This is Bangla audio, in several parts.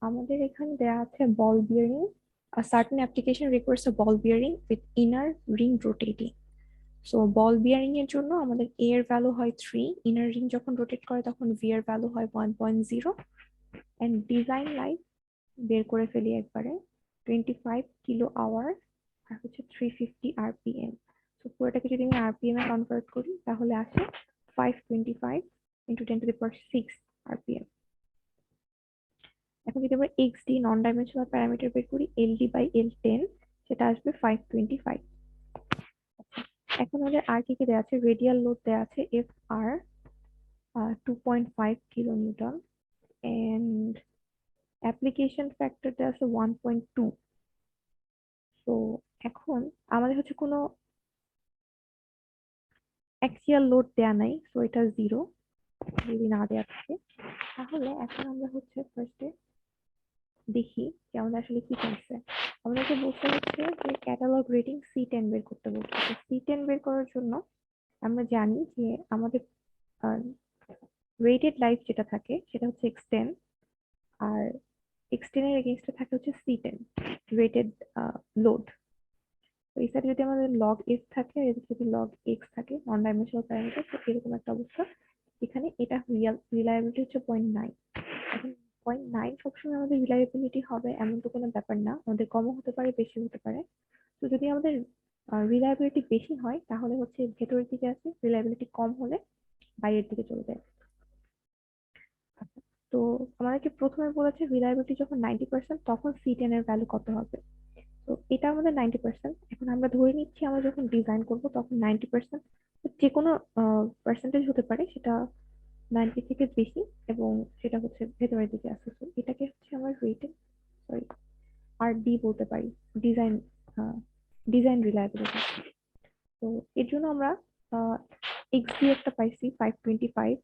আমাদের এখানে দেয়া আছে বল bearing, a certain application requires a ball bearing with inner ring rotating. So ball bearing এর জন্য আমাদের a এর ভ্যালু হয় 3, ইনার রিং যখন রোটেট করে তখন v এর ভ্যালু হয় 1.0, এন্ড ডিজাইন লাইফ বের করে ফেলি একবারে 25 কিলো আওয়ার আর হচ্ছে 350 আরপিএম। তো পুরোটাকে যদি আমি আরপিএম এ কনভার্ট করি তাহলে আসে 525 ইন্টু 10⁶ আরপিএম। এখন যদি আমরা এক্সডি নন ডাইমেনশনাল প্যারামিটার বের করি এলডি বাই এল10, সেটা আসবে 525। এখন আমাদের আর কি কি দেওয়া আছে, রেডিয়াল লোড দেওয়া আছে F R 2.5 kilonewton, and application factor দেওয়া আছে 1.2। তো এখন আমাদের হচ্ছে কোনো অ্যাক্সিয়াল লোড দেয়া নাই, তো এটা 0 যদি না দেওয়া থাকে। তাহলে এখন আমরা হচ্ছে ফার্স্টে দেখি যে আমাদের আসলে কি করছে। আমাদেরকে বলতে হচ্ছে যে ক্যাটালগ রেটিং C10 বের করতে বলছে। C10 বের করার জন্য আমরা জানি যে আমাদের রেটেড লাইফ যেটা থাকে সেটা হচ্ছে x10, আর x10 এর এগেইনস্টে থাকে হচ্ছে C10 রেটেড লোড। তো এই সাইডে যদি আমাদের লগ এফ থাকে আর এদিকে যদি লগ এক্স থাকে নন ডাইমেনশনাল প্যারামিটার, তো এরকম একটা অবস্থা। এখানে এটা রিলায়েবিলিটি হচ্ছে 0.9। এখন 0.9 সবসময় আমাদের রিলায়েবিলিটি হবে এমন তো কোনো ব্যাপার না, আমাদের কমও হতে পারে বেশি হতে পারে। তো যদি আমাদের রিলায়েবিলিটি বেশি হয় তাহলে হচ্ছে ভেতরের দিকে আছে, রিলায়েবিলিটি কম হলে বাইরের দিকে চলে যায়। আচ্ছা, তো আমাদেরকে প্রথমে বলেছে রিলায়েবিলিটি যখন 90% তখন C10 এর ভ্যালু কত হবে। তো এটা আমাদের 90%। এখন আমরা ধরে নিচ্ছি আমরা যখন ডিজাইন করব তখন 90%, যে কোনো পার্সেন্টেজ হতে পারে, সেটা 90 থেকে বেশি এবং সেটা হচ্ছে ভেতরের দিকে আসছে। তো এটাকে হচ্ছে আমরা রেটেড, সরি, আর ডি বলতে পারি, ডিজাইন ডিজাইন রিলায়েবিলিটি। তো এর জন্য আমরা এক্স ডি একটা পাইছি 525।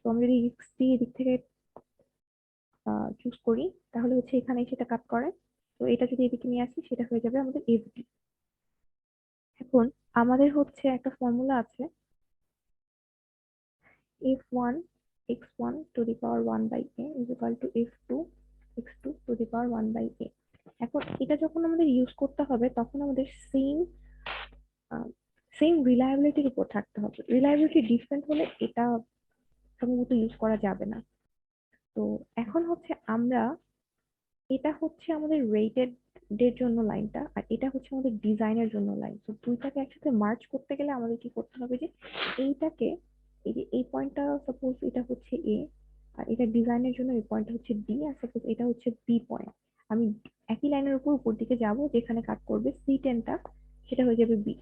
তো আমরা যদি এক্স ডি এদিক থেকে চুজ করি তাহলে হচ্ছে এখানে সেটা কাট করে, তো এটা যদি এদিকে নিয়ে আসি সেটা হয়ে যাবে আমাদের এফডি। এখন আমাদের হচ্ছে একটা ফর্মুলা আছে f1 x1 to the power 1 by a is equal to f2 x2 to the power 1 by a। এখন এটা যখন আমাদের ইউজ করতে হবে তখন আমাদের সেম সেম রিলায়েবিলিটির উপর থাকতে হবে। রিলায়েবিলিটি ডিফারেন্ট হলে এটা সম্ভবত ইউজ করা যাবে না। তো এখন হচ্ছে আমরা, এটা হচ্ছে আমাদের রেটেড এর জন্য লাইনটা, আর এটা হচ্ছে আমাদের ডিজাইনের জন্য লাইন। তো দুইটাকে একসাথে মার্চ করতে গেলে আমাদের কি করতে হবে যে এইটাকে, এই যে এই পয়েন্টটা সাপোজ এটা হচ্ছে এ, আর এটা ডিজাইনের জন্য এই পয়েন্টটা হচ্ছে বি, আর সাপোজ এটা হচ্ছে বি পয়েন্ট। আমি একই লাইনের উপর উপর দিকে যাব, যেখানে কাট করবে C10টা সেটা হয়ে যাবে বি।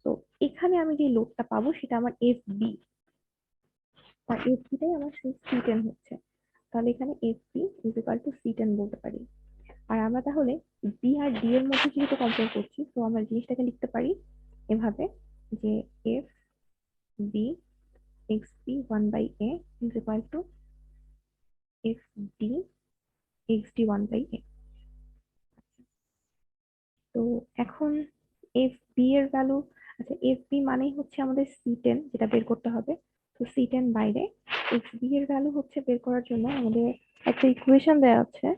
তো এখানে আমি যে লোডটা পাবো সেটা আমার এফ বি, আর এফ বিটাই আমার সেই C10 হচ্ছে। তাহলে এখানে F B is equal to C10 বলতে পারি। আর আমরা তাহলে বি আর ডি এর মধ্যে যেহেতু কম্পেয়ার করছি, তো আমরা জিনিসটাকে লিখতে পারি এভাবে যে F B x B 1/a is equal to F D x D 1/a। তো এখন এফ বি এর ভ্যালু, আচ্ছা এফ বি মানেই হচ্ছে আমাদের C10 যেটা বের করতে হবে। তো C10 বাইরে, এক্স বি এর ভ্যালু হচ্ছে বের করার জন্য আমাদের একটা ইকুয়েশন দেওয়া আছে।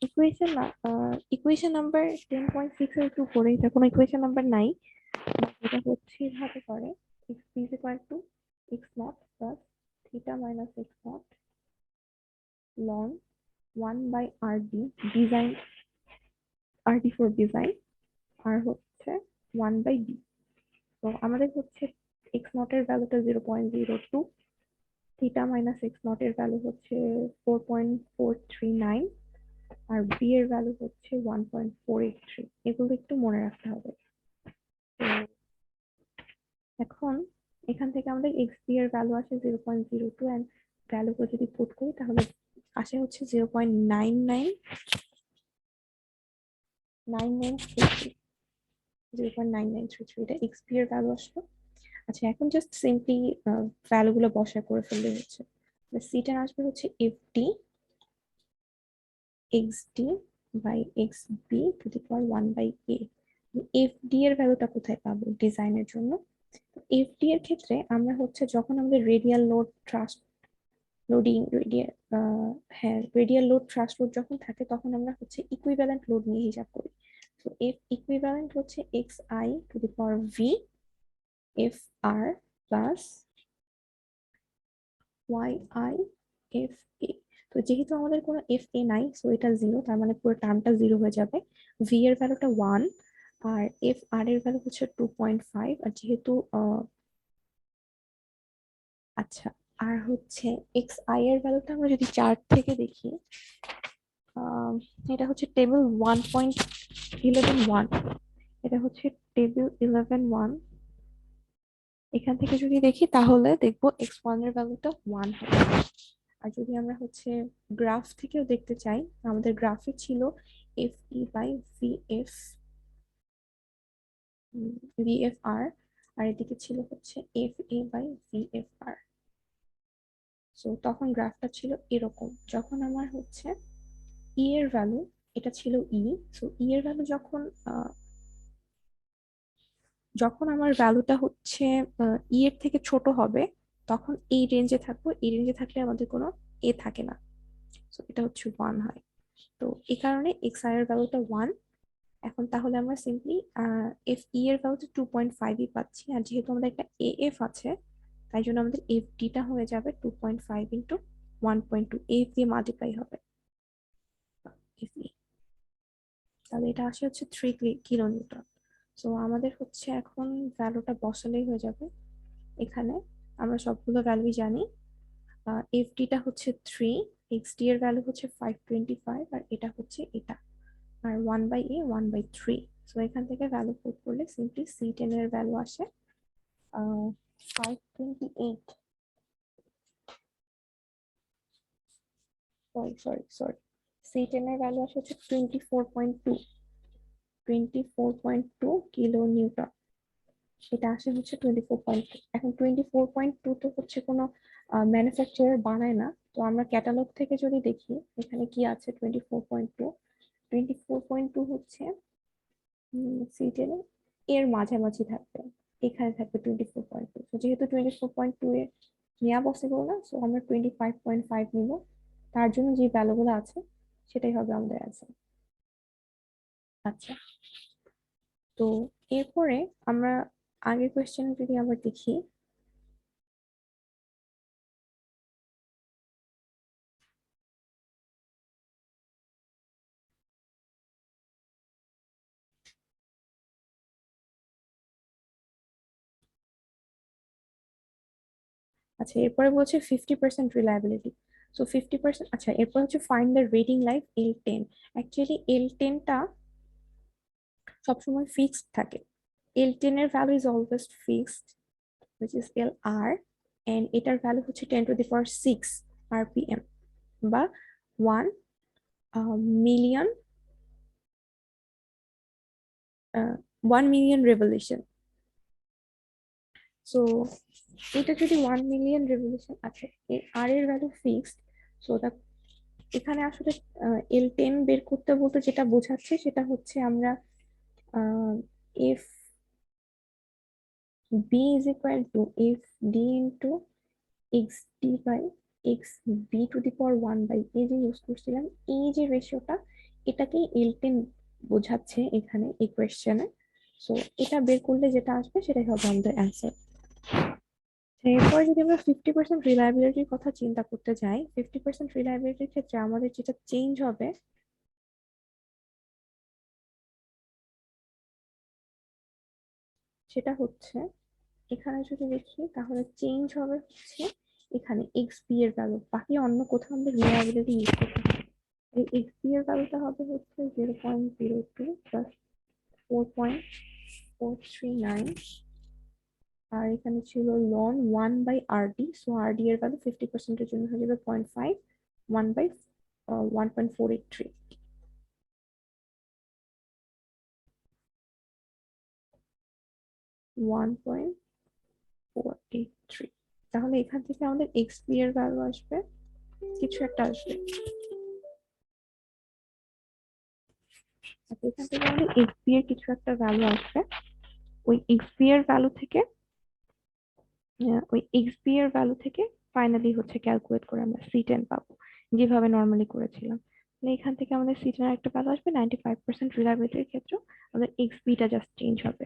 ইকুয়েশন না, ইকুয়েশন নাম্বার 10.6 এর একটু উপরে, এটা কোনো ইকুয়েশন নাম্বার নাই। এটা হচ্ছে এভাবে করে x is equal to x naught plus theta minus x naught ln 1 by rd, design rd for design, আর হচ্ছে 1 by d। তো আমাদের হচ্ছে x naught এর ভ্যালুটা 0.02, থিটা মাইনাস x naught এর ভ্যালু হচ্ছে 4.439, আর b এর ভ্যালু হচ্ছে 1.483। এগুলো একটু মনে রাখতে হবে। তো এখন এখান থেকে আমাদের এক্স বি এর ভ্যালু আসে 0.02, এন্ড ভ্যালুগুলো যদি পুট করি তাহলে আসে হচ্ছে 0.9933, 0.9933, এটা এক্স বি এর ভ্যালু আসলো। আচ্ছা এখন জাস্ট সিম্পলি ভ্যালু গুলো বসা করে ফেললে হচ্ছে সিটা আসবে হচ্ছে f D x d by x b to the power 1/a। F d এর ভ্যালুটা কোথায় পাবো ডিজাইনের জন্য, তো এফডি এর ক্ষেত্রে আমরা হচ্ছে যখন আমাদের radial load trust loading radial হ্যাঁ রেডিয়াল লোড ট্রাস্ট লোড যখন থাকে তখন আমরা হচ্ছে ইকুইভ্যালেন্ট লোড নিয়ে হিসাব করি। তো এফ ইকুইভ্যালেন্ট হচ্ছে x i to the power v f r plus y i f a. তো যেহেতু আমাদের কোনো এফ এ নাই সো এটা জিরো, তার মানে পুরো টার্মটা জিরো হয়ে যাবে। ভি এর ভ্যালুটা 1 আর এফ আর এর ভ্যালু হচ্ছে 2.5। আর যেহেতু আচ্ছা, আর হচ্ছে এক্স আই এর ভ্যালুটা আমরা যদি চার্ট থেকে দেখি, এটা হচ্ছে টেবিল 1.11.1, এটা হচ্ছে টেবিল 11.1। এখান থেকে যদি দেখি তাহলে দেখবো এক্স ওয়ান এর ভ্যালুটা 1 হবে। আর যদি আমরা হচ্ছে গ্রাফ থেকেও দেখতে চাই, আমাদের গ্রাফে ছিল F E by V F VFR, আর এদিকে ছিল হচ্ছে F A by VFR. So তখন গ্রাফটা ছিল এরকম। যখন আমার হচ্ছে ই এর ভ্যালু, এটা ছিল ই, সো ই এর ভ্যালু যখন যখন আমার ভ্যালুটা হচ্ছে ই এর থেকে ছোট হবে তখন এই রেঞ্জে থাকবো, এই রেঞ্জে থাকলে আমাদের কোনো এ থাকে না, সো এটা হচ্ছে 1 হয়। তো এই কারণে এক্স আই এর ভ্যালুটা 1। এখন তাহলে আমরা সিম্পলি এফ ই এর ভ্যালুটা 2.5ই পাচ্ছি, আর যেহেতু আমাদের একটা এ এফ আছে তাই জন্য আমাদের এফ ডিটা হয়ে যাবে 2.5 ইন্টু 1.2, এফ দিয়ে মাল্টিপ্লাই হবে এফ ই। তাহলে এটা আসে হচ্ছে 3 কিলো নিউটন। সো আমাদের হচ্ছে এখন ভ্যালুটা বসালেই হয়ে যাবে এখানে। আমরা সবগুলো ভ্যালুই জানি। এফ ডিটা হচ্ছে 3, এক্স ডি এর ভ্যালু হচ্ছে 525, আর এটা হচ্ছে এটা, আর 1/3। সো এখান থেকে ভ্যালু পুট করলে সিম্পলি সি টেন এর ভ্যালু আসে 528, সরি সি টেন এর ভ্যালু আসে হচ্ছে 24.2 কিলো নিউটন। সেটা আসে হচ্ছে 24.2। এখন 24.2 তো হচ্ছে কোনো ম্যানুফ্যাকচারার বানায় না, তো আমরা ক্যাটালগ থেকে যদি দেখি এখানে কি আছে 24.2। 24.2 হচ্ছে সিটের এর মাঝামাঝি থাকবে, এখানে থাকবে 24.2। যেহেতু 24.2 এ নেওয়া পসিবল না, সো আমরা 25.5 নিব। তার জন্য যে ভ্যালুগুলো আছে সেটাই হবে আমাদের অ্যান্সার। আচ্ছা, তো এরপরে আমরা আগের কোয়েশ্চেন যদি আবার দেখি। আচ্ছা, এরপরে বলছে 50% রিলায়েবিলিটি। সো 50%, আচ্ছা এরপর হচ্ছে find the rating life L10। Actually L10টা সবসময় ফিক্সড থাকে। L10 এর value is always fixed which is LR, and এটার ভ্যালু হচ্ছে 10⁶ RPM বা 1 মিলিয়ন 1 মিলিয়ন রেভলিউশন। সো এটা যদি 1 মিলিয়ন রেভলিউশন আছে, আর এর ভ্যালু ফিক্সড, সো এখানে আসলে L10 বের করতে বলতে যেটা বোঝাচ্ছে সেটা হচ্ছে আমরা f B is equal to F d into x d by x b to the power 1 by এই যে ইউজ করছিলাম, এই যে রেশিওটা এটাকেই L10 বোঝাচ্ছে এখানে এই কোয়েশ্চেনে। সো এটা বের করলে যেটা আসবে সেটাই হবে আমাদের অ্যান্সার। এরপরে যদি আমরা 50% রিলায়েবিলিটির কথা চিন্তা করতে যাই, 50% রিলায়েবিলিটির ক্ষেত্রে আমাদের যেটা চেঞ্জ হবে সেটা হচ্ছে, এখানে যদি দেখি তাহলে চেঞ্জ হবে হচ্ছে এখানে এক্স বি এর ভ্যালু, বাকি অন্য কোথাও আমাদের রিলায়েবিলিটি ইউজ করতে হবে। এই এক্স বি এর ভ্যালুটা হবে হচ্ছে 0.02 প্লাস 4.439, আর এখানে ছিল লন 1/RD। সো RD এর ভ্যালু 50%-এর জন্য হয়ে যাবে 0.5, 1/1.483, 1.483। তাহলে এখান থেকে আমাদের এক্স বি এর ভ্যালু আসবে কিছু একটা আসবে। আচ্ছা, এখান থেকে আমাদের এক্স বি এর কিছু একটা ভ্যালু আসবে। ওই এক্স বি এর ভ্যালু থেকে ওই এক্স বি এর ভ্যালু থেকে ফাইনালি হচ্ছে ক্যালকুলেট করে আমরা সি টেন পাবো, যেভাবে নর্মালি করেছিলাম। মানে এখান থেকে আমাদের সি টেন একটা ভ্যালু আসবে 95% রিলায়েবিলিটির ক্ষেত্রে, আমাদের এক্স বিটা জাস্ট চেঞ্জ হবে।